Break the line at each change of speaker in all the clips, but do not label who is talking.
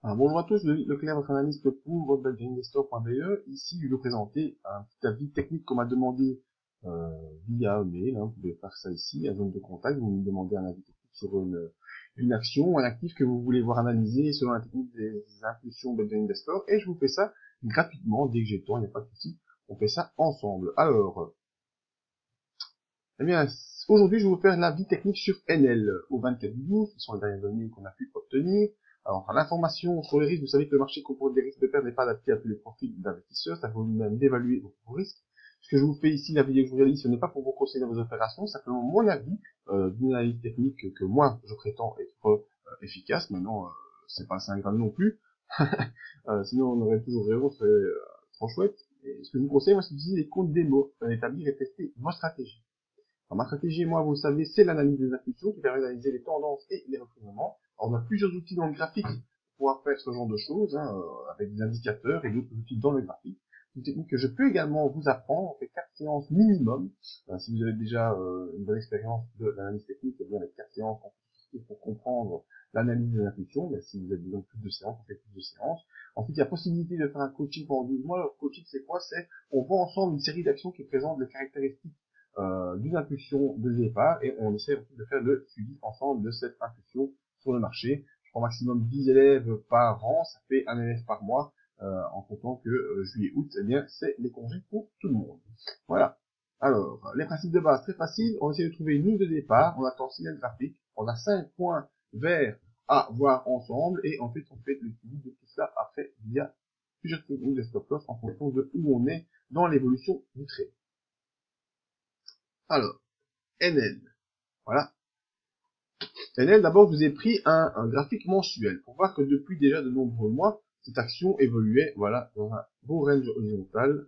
Alors, bonjour à tous, Leclerc, votre analyste pour bettinvestor.be. Ici, je vais vous présenter un petit avis technique qu'on m'a demandé via mail. Vous pouvez faire ça ici, à zone de contact. Vous me demandez un avis technique sur une action ou un actif que vous voulez voir analysé selon la technique des impulsions bettinvestor. Et je vous fais ça gratuitement, dès que j'ai le temps, il n'y a pas de souci. On fait ça ensemble. Alors, eh bien, aujourd'hui, je vais vous faire l'avis technique sur NL au 24/12, qui sont les dernières données qu'on a pu obtenir. Alors, l'information sur les risques, vous savez que le marché comporte des risques de perte n'est pas adapté à tous les profils d'investisseurs, ça vous même d'évaluer vos risques. Ce que je vous fais ici, la vidéo que je vous réalise, ce n'est pas pour vous conseiller dans vos opérations, c'est simplement mon avis d'une analyse technique que moi, je prétends être efficace. Maintenant, c'est pas 5 grammes non plus. Sinon, on aurait toujours raison, ce serait trop chouette. Et ce que je vous conseille, moi, c'est d'utiliser les comptes démo, d'établir et tester vos stratégies. Alors, ma stratégie, moi, vous le savez, c'est l'analyse des impulsions qui permet d'analyser les tendances et les retournements. Alors, on a plusieurs outils dans le graphique pour pouvoir faire ce genre de choses, avec des indicateurs et d'autres outils dans le graphique. C'est une technique que je peux également vous apprendre. On fait 4 séances minimum. Si vous avez déjà une bonne expérience de l'analyse technique, eh bien, avec 4 séances, pour comprendre l'analyse des impulsions. Mais si vous avez besoin de plus de séances, on fait plus de séances. Ensuite, il y a possibilité de faire un coaching pendant 12 mois. Le coaching, c'est quoi? C'est, on voit ensemble une série d'actions qui présentent les caractéristiques d'une impulsion de départ et on essaie de faire le suivi ensemble de cette impulsion sur le marché. Je prends maximum 10 élèves par an, ça fait un élève par mois, en comptant que juillet-août, eh bien, c'est les congés pour tout le monde. Voilà. Alors, les principes de base, très facile. On essaie de trouver une ligne de départ, on attend signal graphique, on a 5 points verts à voir ensemble et ensuite on fait le suivi de tout ça après via plusieurs techniques de stop loss en fonction de où on est dans l'évolution du trade. Alors, NL. Voilà. NL, d'abord, je vous ai pris un graphique mensuel pour voir que depuis déjà de nombreux mois, cette action évoluait, voilà, dans un beau range horizontal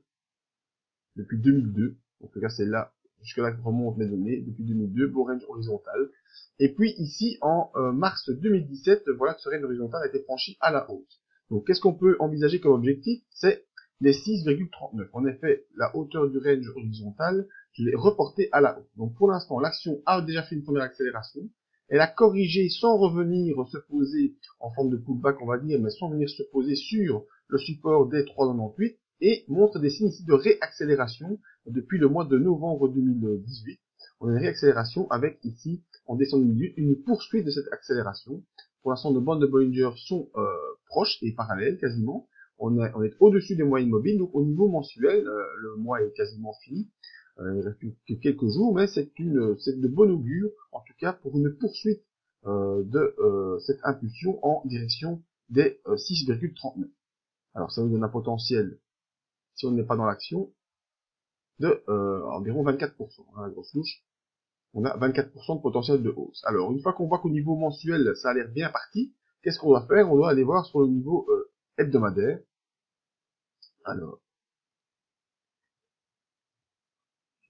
depuis 2002. En tout cas, c'est là, jusque-là que remontent mes données, depuis 2002, beau range horizontal. Et puis ici, en mars 2017, voilà que ce range horizontal a été franchi à la hausse. Donc, qu'est-ce qu'on peut envisager comme objectif? C'est les 6,39. En effet, la hauteur du range horizontal, je l'ai reporté à la hausse. Donc, pour l'instant, l'action a déjà fait une première accélération. Elle a corrigé sans revenir se poser en forme de pullback, on va dire, mais sans venir se poser sur le support des 3,98 et montre des signes ici de réaccélération depuis le mois de novembre 2018. On a une réaccélération avec ici, en décembre 2018, une poursuite de cette accélération. Pour l'instant, nos bandes de Bollinger sont proches et parallèles quasiment. On est au-dessus des moyennes mobiles, donc au niveau mensuel, le mois est quasiment fini. Il ne reste plus que quelques jours, mais c'est de bon augure, en tout cas pour une poursuite de cette impulsion en direction des 6,39. Alors ça nous donne un potentiel, si on n'est pas dans l'action, de environ 24%. La grosse louche, on a 24% de potentiel de hausse. Alors une fois qu'on voit qu'au niveau mensuel, ça a l'air bien parti, qu'est-ce qu'on doit faire? On doit aller voir sur le niveau hebdomadaire. Alors,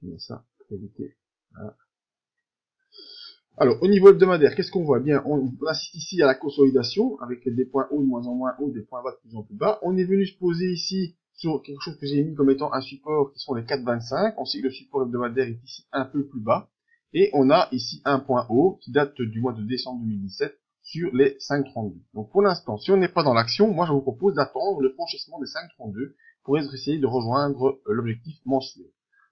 je mets ça pour éviter. Voilà. Alors, au niveau hebdomadaire, qu'est-ce qu'on voit? Bien, on assiste ici à la consolidation, avec des points hauts de moins en moins hauts, des points bas de plus en plus bas. On est venu se poser ici sur quelque chose que j'ai mis comme étant un support, qui sont les 4,25. On sait que le support hebdomadaire est ici un peu plus bas. Et on a ici un point haut, qui date du mois de décembre 2017, sur les 5,32. Donc, pour l'instant, si on n'est pas dans l'action, moi, je vous propose d'attendre le franchissement des 5,32 pour essayer de rejoindre l'objectif mensuel.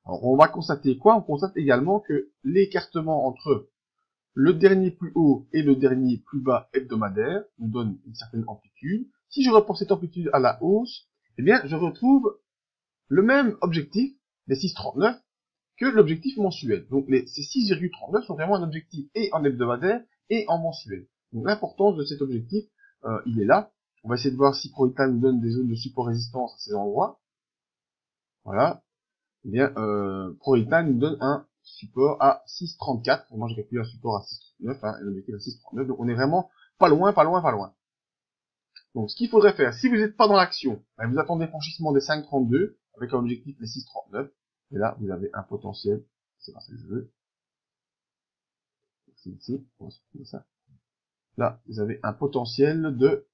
Alors, on va constater quoi? On constate également que l'écartement entre le dernier plus haut et le dernier plus bas hebdomadaire nous donnent une certaine amplitude. Si je reporte cette amplitude à la hausse, eh bien, je retrouve le même objectif, les 6,39, que l'objectif mensuel. Donc, ces 6,39 sont vraiment un objectif et en hebdomadaire et en mensuel. Donc, l'importance de cet objectif, il est là. On va essayer de voir si ProItal nous donne des zones de support-résistance à ces endroits. Voilà. Eh bien, ProItal nous donne un support à 6,34. Moi, j'ai calculé un support à 6,39, et l'objectif à 6,39. Donc, on est vraiment pas loin, pas loin, pas loin. Donc, ce qu'il faudrait faire, si vous n'êtes pas dans l'action, ben, vous attendez le franchissement des 5,32, avec un objectif les 6,39. Et là, vous avez un potentiel, c'est pas ça que je veux. C'est ici, on va supprimer ça. Là, vous avez un potentiel de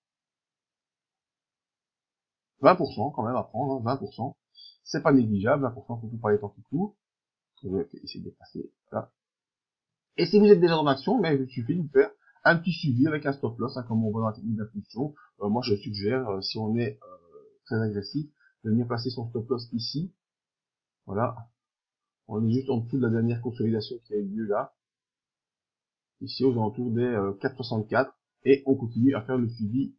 20% quand même à prendre, 20%. C'est pas négligeable, 20% surtout par les temps qui courent. Je vais essayer de passer là. Et si vous êtes déjà dans l'action, mais il suffit de faire un petit suivi avec un stop loss, comme on voit dans la technique d'impulsion. moi je suggère, si on est très agressif, de venir placer son stop loss ici. Voilà. On est juste en dessous de la dernière consolidation qui a eu lieu là. Ici aux alentours des 4,64. Et on continue à faire le suivi,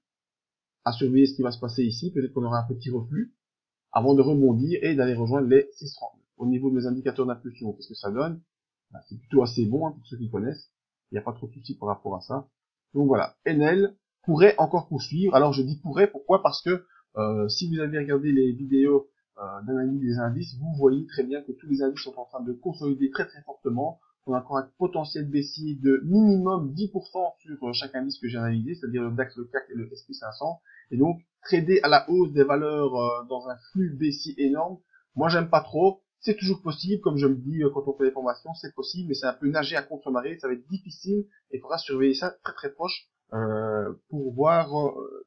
à surveiller ce qui va se passer ici. Peut-être qu'on aura un petit reflux avant de rebondir et d'aller rejoindre les 6,30. Au niveau de mes indicateurs d'impulsion, qu'est-ce que ça donne? C'est plutôt assez bon, hein, pour ceux qui connaissent. Il n'y a pas trop de soucis par rapport à ça. Donc voilà, Enel pourrait encore poursuivre. Alors je dis pourrait, pourquoi? Parce que si vous avez regardé les vidéos d'analyse des indices, vous voyez très bien que tous les indices sont en train de consolider très très fortement. On a encore un potentiel baissier de minimum 10% sur chaque indice que j'ai analysé, c'est-à-dire le DAX, le CAC et le S&P 500. Et donc, trader à la hausse des valeurs dans un flux baissier énorme, moi j'aime pas trop. C'est toujours possible, comme je me dis quand on fait des formations, c'est possible, mais c'est un peu nager à contre-marée, ça va être difficile, et il faudra surveiller ça très très proche pour voir,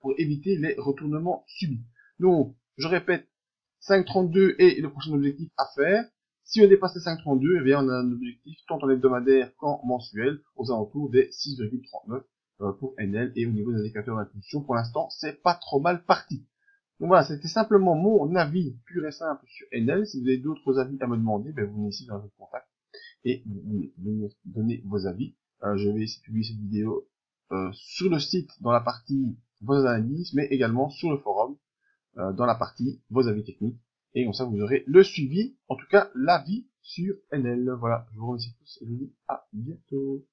pour éviter les retournements subis. Donc, je répète, 5,32 est le prochain objectif à faire. Si on dépasse les 5,32, eh bien on a un objectif tant en hebdomadaire qu'en mensuel aux alentours des 6,39 pour NL, et au niveau des indicateurs d'impulsion, pour l'instant, c'est pas trop mal parti. Donc voilà, c'était simplement mon avis pur et simple sur NL. Si vous avez d'autres avis à me demander, ben vous venez ici dans votre contact et vous venez donner vos avis. Je vais essayer de publier cette vidéo sur le site dans la partie vos analyses, mais également sur le forum dans la partie vos avis techniques. Et comme ça, vous aurez le suivi, en tout cas l'avis sur NL. Voilà, je vous remercie tous et je vous dis à bientôt.